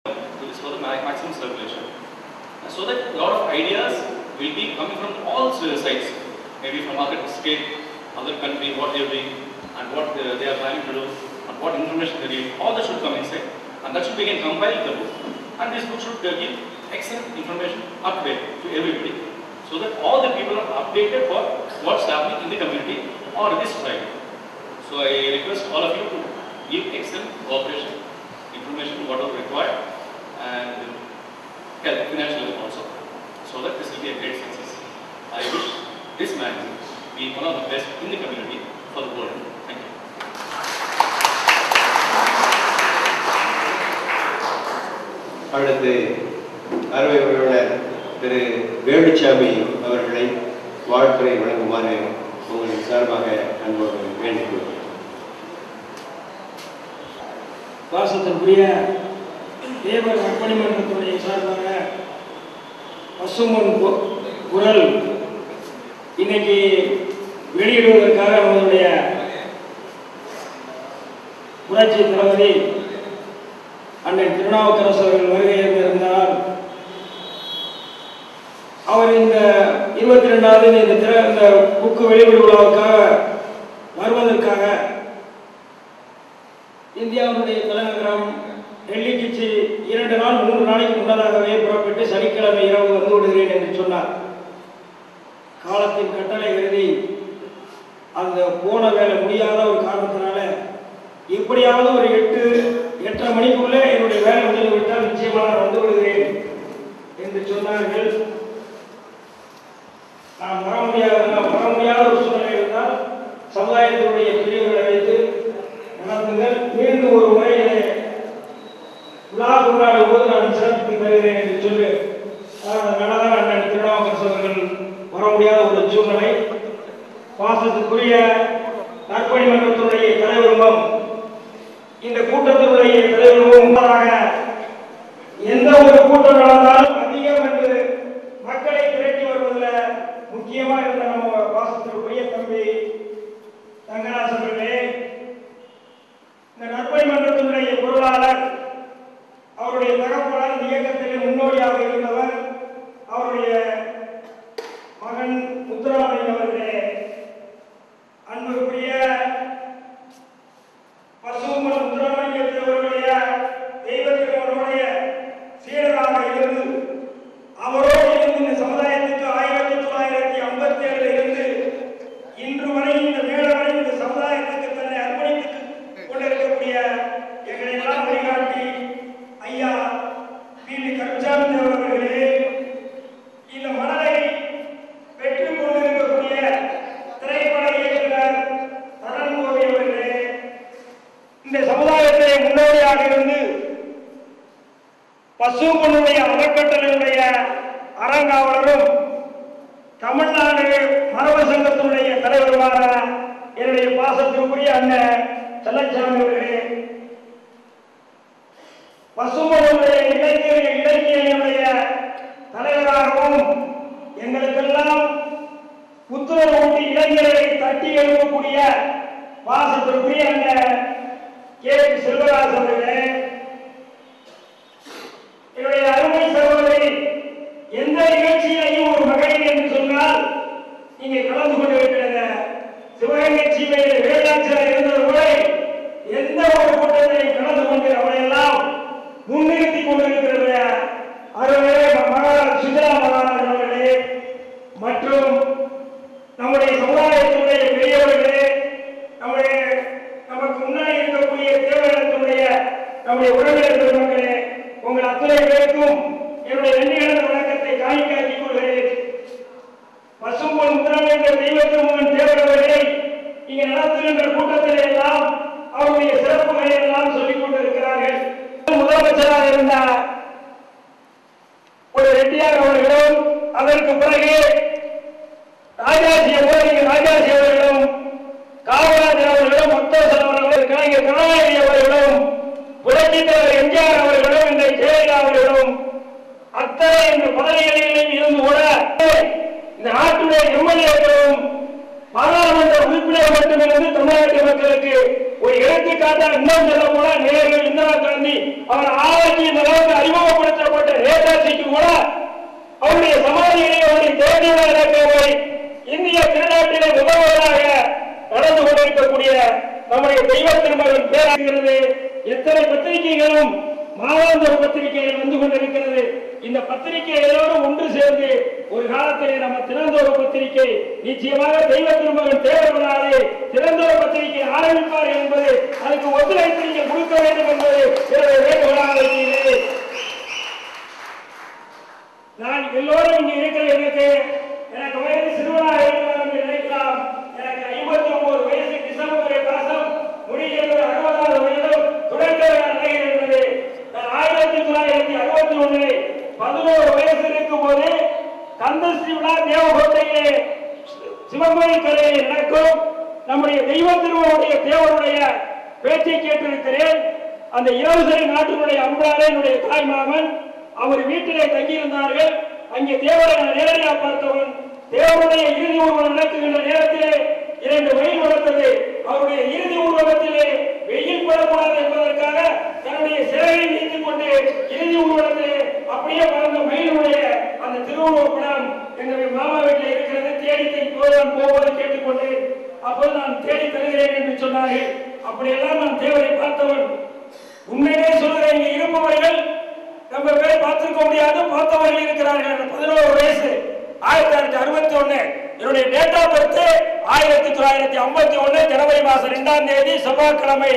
to this for the maximum circulation. So that a lot of ideas will be coming from all sides, maybe from other state, other country, what they are doing, and what they are planning to do, and what information they need. All that should come inside, and that should be again compiled in the book. And this book should give excellent information update to everybody, so that all the people are updated for what's happening in the community or in the society. So I request all of you to give excellent cooperation, information whatever required, and help financially also, so that this will be a great success. I wish this magazine be one of the best in the community for the world. Thank you. அடுத்து அறுவை உறவினர் திரு வேலுச்சாமி அவர்களை வாழ்த்துறை வழங்குமாறு உங்களின் சார்பாக அன்போடு வேண்டிக்கொள்கிறேன். பாசத்திற்குரிய தேவர் அர்ப்பணி மன்றத்துடைய சார்பாக பசும்பொன் குரல் இன்னைக்கு வெளியிடுவதற்காக நம்மளுடைய புரட்சி தளபதி அண்ணன் திருநாவுக்கரசு அவர்கள் வருகை இருந்திருந்தால் அவர் இந்த 22வது இந்த புக்கு வெளியிடு விழாவுக்காக வருவதற்காக இந்தியாவுடைய தலைநகரம் டெல்லிக்கு 2 நாள் 3 நாளைக்கு முன்னதாகவே புறப்பட்டு சனிக்கிழமை இரவு வந்து விடுகிறேன் என்று சொன்னார். காலத்தின் கட்டளை கருதி அந்த போன வேலை முடியாத ஒரு காரணத்தினால எப்படியாவது ஒரு 8:30 மணிக்குள்ளே என்னுடைய வேலை முடிந்துவிட்டால் நிச்சயமாக வந்து விடுகிறேன் என்று சொன்னார்கள். நான் வர முடியாத ஒரு சூழ்நிலை இருந்தால் சமுதாயத்தினுடைய பிரிவுகளை வைத்து நடத்துங்கள், மீண்டும் ஒரு முறை விழா கொண்டாடும் போது நான் சிறப்பித்து தருகிறேன் என்று சொல்லி அதனால்தான் அண்ணன் திருநாவுக்கரசு அவர்கள் வர முடியாத ஒரு சூழ்நிலை. பாசத்துக்குரிய அர்ப்பணி மன்றத்தினுடைய தலைவருமம் இந்த கூட்டத்தினுடைய தலைவரும் எந்த ஒரு கூட்டம் நடந்தாலும் அதிகம் என்று மக்களை திரட்டி வருவதில் முக்கியமாக இருந்த நம்ம பாசத்திற்குரிய தம்பி தங்கராஜ் அவர்களே, இந்த நற்பணி மன்றத்தினுடைய பொருளாளர், அவருடைய தகப்பனார் இந்த இயக்கத்திலே முன்னோடியாக இருந்தவர், அவருடைய மகன் முத்துராமலிங்க அவர்களே, அன்புக்குரிய பசும்பொன் முத்துராமலிங்கத்தில் அவருடைய தெய்வத்தினுடைய சீடராக இருந்து அவரோடு இருந்து இந்த சமுதாயத்துக்கு 1957 இருந்து இன்று வரை இந்த மேலே வரை இந்த சமுதாயத்துக்கு தன்னை அர்ப்பணித்துக் கொண்டிருக்கக்கூடிய எங்களை எல்லாம் வழிகாட்டி ஐயா பி.வி. கருச்சாமி அவர்களே, இந்த மனதை பெற்றுக் கொண்டிருக்கக்கூடிய திரைப்பட இயக்குனர் தரன்கோவி அவர்களே, இந்த சமுதாயத்தை முன்னோடியாக இருந்து பசும்பொன்னுடைய அறக்கட்டளையுடைய அறங்காவலரும் தமிழ்நாடு மரபு சங்கத்தினுடைய தலைவருமான என்னுடைய பாசத்திற்குரிய அண்ணன் செல்லச்சாமி அவர்களே, பசும்பொன்னுடைய இலக்கியனுடைய தலைவராகவும் எங்களுக்கெல்லாம் புத்துணர்வூட்டி இளைஞர்களை தட்டி எழுப்பக்கூடிய பாசத்திற்குரிய அண்ணன் கே. செல்வராஜ் அவர்களே, என்னுடைய அருமை சகோதரி, எந்த நிகழ்ச்சியிலையும் ஒரு மகளிர் என்று சொன்னால் நீங்க கலந்து கொண்டு இருக்கிறீங்க. சிவகங்கை சீமையில் வேளாட்சியர் இருந்தது கூட எந்த ஒரு கூட்டத்திலையும் கலந்து கொண்டு அவரையெல்லாம் முன்னிறுத்தி கொண்டிருக்கிற அருமை சுஜலா மகாராஜ் அவர்களே மற்றும் நம்முடைய சமுதாயத்தினுடைய பெரியவர்களே, நமக்கு முன்னாடி இருக்கக்கூடிய தேவையான நம்முடைய உறவினர் பெருமக்களே, உங்கள் அத்தனை பேருக்கும் என்னுடைய நன்றியான வணக்கத்தை காணிக்காட்டிக் கொள்கிறேன். பசும்பொன் முத்துராமலிங்க தெய்வத்திருமகன் தேவரவர்களை இங்கே நடத்துகின்ற கூட்டத்திலே எல்லாம் அவருடைய சிறப்புகளை எல்லாம் சொல்லிக் கொண்டிருக்கிறார்கள். முதலமைச்சராக இருந்த ஒரு ரெட்டியார் அவர்களும், அதற்கு பிறகு ராஜாஜி அவர்களும், காமராஜர் அவர்களும், முத்தரசன் அவர்களும், கலைஞர் கருணாநிதி அவர்களும், புரட்சித் தலைவர் எம்ஜிஆர் அவர்களும், இந்த ஜெயலலிதா அவர்களும் அத்தனை இந்த பதவிகளிலும் இருந்து கூட இந்த நாட்டுடைய எம்எல்ஏக்களும் பாராளுமன்ற உறுப்பினர் மட்டுமிருந்து தமிழ்நாட்டு மக்களுக்கு ஒரு எடுத்துக்காட்டாக இன்னும் சொல்ல போனா நேரு, இந்திரா காந்தி அவர் ஆராய்ச்சி இந்த அளவுக்கு அறிமுகப்படுத்தப்பட்ட நேதாஜிக்கு கூட அவருடைய சமாதியிலே அவருடைய தேர்தல் நடக்கவை இந்திய திருநாட்டிலே முதல்வராக நடந்து கொண்டிருக்கக்கூடிய நம்முடைய தெய்வ திருமகன் பேராகிறது. எத்தனை பத்திரிகைகளும் மாதாந்திர பத்திரிகைகள் வந்து கொண்டிருக்கிறது. இந்த பத்திரிகை எல்லோரும் ஒன்று சேர்ந்து ஒரு காலத்திலே நம்ம திறந்தோர பத்திரிகை நிச்சயமாக தெய்வ திருமகன் தேவர்களாலே திறந்தோர பத்திரிகை ஆரம்பிப்பார் என்பது அதுக்கு ஒத்துழைப்பு நீங்கள் கொடுக்க வேண்டும் என்பது வேண்டுகோளாக இருக்கிறது. நான் எல்லோரும் இங்கே இருக்கிற எனக்கு வயது சிறுவனாக இருக்கிறார் என்று நினைக்கலாம். எனக்கு 59 வயசு டிசம்பர் மாதம் முடிகிறது 60வது வயதும் தொடக்க நடைகிறது. நான் 1961 11 வயசு இருக்கும் போது கந்தஸ்ரீ விழா தேவகோட்டையிலே சிவகோயில் கரையில் நடக்கும் நம்முடைய தெய்வ திருமகளுடைய தேவருடைய பேச்சை கேட்டிருக்கிறேன். அந்த இளவரசரி நாட்டினுடைய அம்பாளே என்னுடைய தாய் மாமன் அவர் வீட்டிலே தங்கியிருந்தார்கள். அங்கே தேவரை நேரடியாக பார்த்தவன். தேவருடைய இறுதி ஊர்வலம் நடக்குகின்ற நேரத்திலே 2 மயில் வளர்த்தது. அவருடைய இறுதி ஊர்வலத்திலே வெயில் படக்கூடாது என்பதற்காக தன்னுடைய சிறையை நீக்கிக் கொண்டு இறுதி ஊர்வலத்திலே அப்படியே வளர்ந்த மயிலுடைய அந்த திருவுருவ படம் எங்கள் மாமா வீட்டில் இருக்கிறது. தேடி போவதை கேட்டுக்கொண்டு அப்போது நான் தேடி தருகிறேன் என்று சொன்னார்கள். அப்படியெல்லாம் நான் தேவரை பார்த்தவன். உண்மையிலே சொல்கிறேன், இங்கே இருப்பவர்கள் நம்ம பேர் பார்த்திருக்க முடியாது, பார்த்தவர்கள் இருக்கிறார்கள். 11 வயசு 1961 என்னுடைய டேட் ஆஃப் பர்த் 1951 ஜனவரி மாதம் 2ஆம் தேதி செவ்வாய்க்கிழமை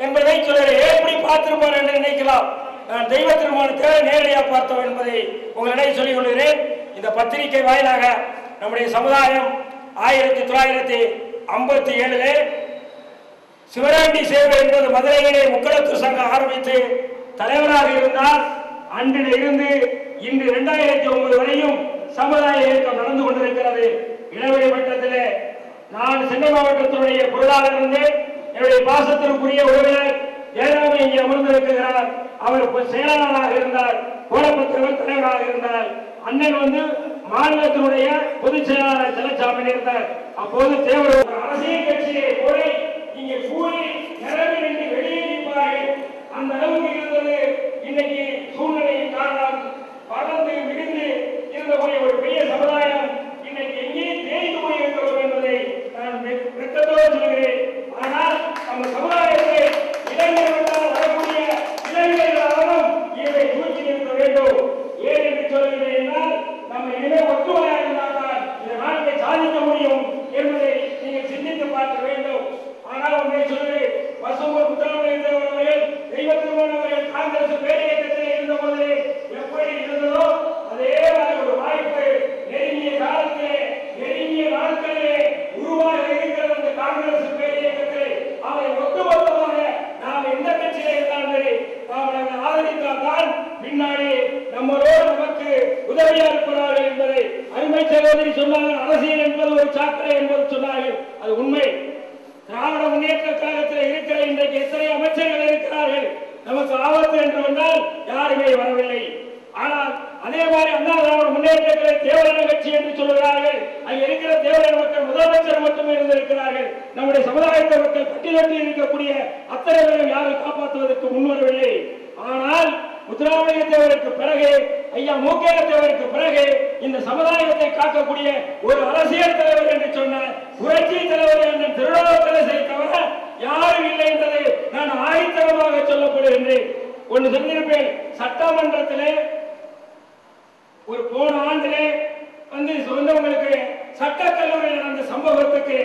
என்பதை சொல்கிறேன். எப்படி பார்த்திருப்பார் என்று நினைக்கலாம். நான் தெய்வ திருமணத்தை நேரடியாக பார்த்தவன் என்பதை உங்களிடையே சொல்லிக் கொள்கிறேன். இந்த பத்திரிகை வாயிலாக நம்முடைய சமுதாயம் 1957 சிவராண்டி சேவை என்பது மதுரையிலே முக்கலத்து சங்கம் ஆரம்பித்து தலைவராக இருந்தார். அன்றில் இருந்து இன்று 2009 வரையும் சமுதாய இயக்கம் நடந்து கொண்டிருக்கிறது. இளவெளி மட்டத்திலே நான் சென்னை மாவட்டத்தினுடைய பொருளாளர் இருந்தேன். என்னுடைய பாசத்திற்குரிய உறவினர் ஏழாமை இங்கே அமர்ந்திருக்கிறார். அவர் செயலாளராக இருந்தார், கோலப்பத்திரவர் தலைவராக இருந்தார். அண்ணன் மாநிலத்தினுடைய பொதுச் செயலாளர் செல்லச்சாமி இருந்தார். அப்போது தேவர் அரசியல் கட்சியை போல இங்கே கூறி நிரம்பி நின்று வெளியே நிற்பார்கள். அந்த அளவுக்கு இருந்தது. இன்னைக்கு சூழ்நிலையின் காரணம் வளர்ந்து விரிந்து இருந்தக்கூடிய ஒரு பெரிய சமுதாயம் இன்னைக்கு எங்கே தேய்ந்து போயிருக்கிறோம் என்பதை நான் வெட்கத்தோடு சொல்கிறேன். ஆனால் நம்ம சமுதாயத்தை இளைஞர்களால் வரக்கூடிய இளைஞர்களாலும் இதை தூக்கி நிறுத்த வேண்டும். ஏன் என்று சொல்கிறேன் என்றால் நம்ம இனிமே ஒற்றுமையாக இருந்தால்தான் இந்த நாட்டை சாதிக்க முடியும் என்பதை நீங்கள் சிந்தித்து பார்க்க வேண்டும். ஆனால் உண்மை சொல்கிறேன், பசும்பொன் முத்துராமலிங்க தேவர் அவர்கள் தெய்வ திருமகன் அவர்கள் காங்கிரஸ் பேரியக்கத்தில் இருந்தபோது எப்படி இருந்ததோ அதே மாதிரி ஒரு வாய்ப்பு நெருங்கிய காலத்திலே நெருங்கிய நாட்களிலே உருவாக இருக்கிற அந்த காங்கிரஸ் பேரியக்கத்தில் அதை ஒட்டுமொத்தமாக நாம் எந்த கட்சியிலே இருந்தாலும் சரி நாம் ஆதரித்தால்தான் பின்னாடி நம்மளோடு நமக்கு உதவியாக இருக்கிறார்கள் என்பதை அருமை சகோதரி சொன்னார்கள். அரசியல் என்பது ஒரு சாக்கடை என்பது சொன்னார்கள். அது உண்மை. திராவிட முன்னேற்ற கழகத்தில் இருக்கிற இன்றைக்கு எத்தனை அமைச்சர்கள் இருக்கிறார்கள். நமக்கு ஆபத்து என்று வந்தால் யாருமே வரவில்லை. ஆனால் அதே மாதிரி அண்ணா திராவிட முன்னேற்ற கழக தேவரண கட்சி என்று சொல்கிறார்கள். அங்கே இருக்கிற தேவரண மக்கள் முதலமைச்சர் மட்டுமே இருந்திருக்கிறார்கள். நம்முடைய சமுதாயத்தை மக்கள் பட்டியலிட்டு இருக்கக்கூடிய அத்தனை பேரும் யாரும் காப்பாற்றுவதற்கு முன்வரவில்லை. ஆனால் முத்துராமலிங்க தேவருக்கு பிறகு ஐயா மூக்கே தேவருக்கு பிறகு இந்த சமுதாயத்தை காக்கக்கூடிய ஒரு அரசியல் தலைவர் என்று சொன்ன புரட்சி தலைவர் என்ற திருநாவுக்கரசரை தவிர யாரும் இல்லை என்பதை நான் ஆணித்தரமாக சொல்லப்படுகின்றேன். ஒன்று சொல்லியிருப்பேன், சட்டமன்றத்திலே ஒரு போன ஆண்டிலே சொந்தவங்களுக்கு சட்டக்கல்லூரியில் நடந்த சம்பவத்துக்கு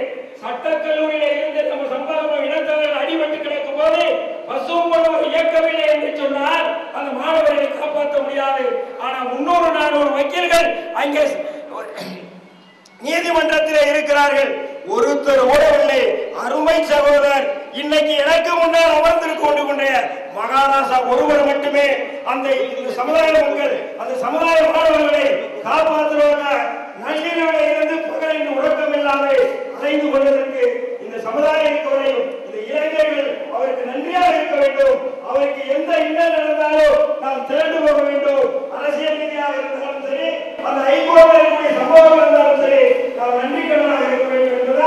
சட்டக்கல்லூரியில இருந்து நம்ம சம்பவம் இனத்தவர்கள் அடிபட்டு கிடக்கும் போது பசும்பொன் இயக்கவில்லை என்று சொன்னால் அந்த மாணவர்களை காப்பாற்ற முடியாது. ஆனா 300-400 வக்கீல்கள் அங்கே நீதிமன்றத்திலே இருக்கிறார்கள். ஒருத்தர் ஓடவில்லை. அருமை சகோதரர் இன்னைக்கு எனக்கு முன்னால் அமர்ந்திருக்க கொண்டு மகாராசா ஒருவர் மட்டுமே அந்த சமுதாய மக்கள் அந்த சமுதாய மாணவர்களை காப்பாற்றுவதற்கு நள்ளிரவில் இருந்து பகலின் உறக்கம் இல்லாமல் அலைந்து கொண்டதற்கு இந்த சமுதாய இருக்கவரையும் இந்த இளைஞர்கள் அவருக்கு நன்றியாக இருக்க வேண்டும். அவருக்கு எந்த இன்னல் நடந்தாலும் நாம் திரண்டு போக வேண்டும். அரசியல் ரீதியாக இருந்தாலும் சரி, அந்த ஐகோர்ட்டில் சம்பவம் இருந்தாலும் சரி, நாம் நன்றிக்கடனாக இருக்க வேண்டும் என்பது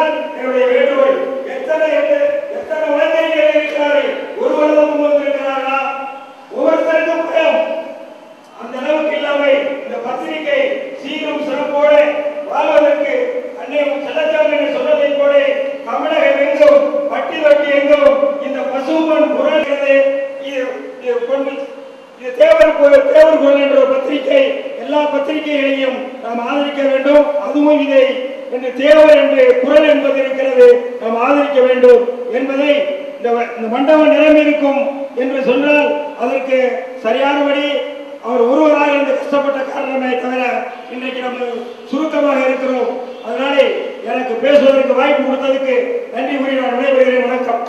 பத்திரிகைகளையும் நாம் ஆதரிக்க வேண்டும். அதுவும் இதை என்று தேவர் என்று குரல் என்பது இருக்கிறது, நாம் ஆதரிக்க வேண்டும் என்பதை இந்த மண்டபம் நிரம்பியிருக்கும் என்று சொன்னால் அதற்கு சரியானபடி அவர் ஒருவராக இருந்து கஷ்டப்பட்ட காரணமே தவிர இன்றைக்கு நம்ம சுருக்கமாக இருக்கிறோம். அதனாலே எனக்கு பேசுவதற்கு வாய்ப்பு கொடுத்ததுக்கு நன்றி கூறி நான் விடைபெறுகிறேன். வணக்கம்.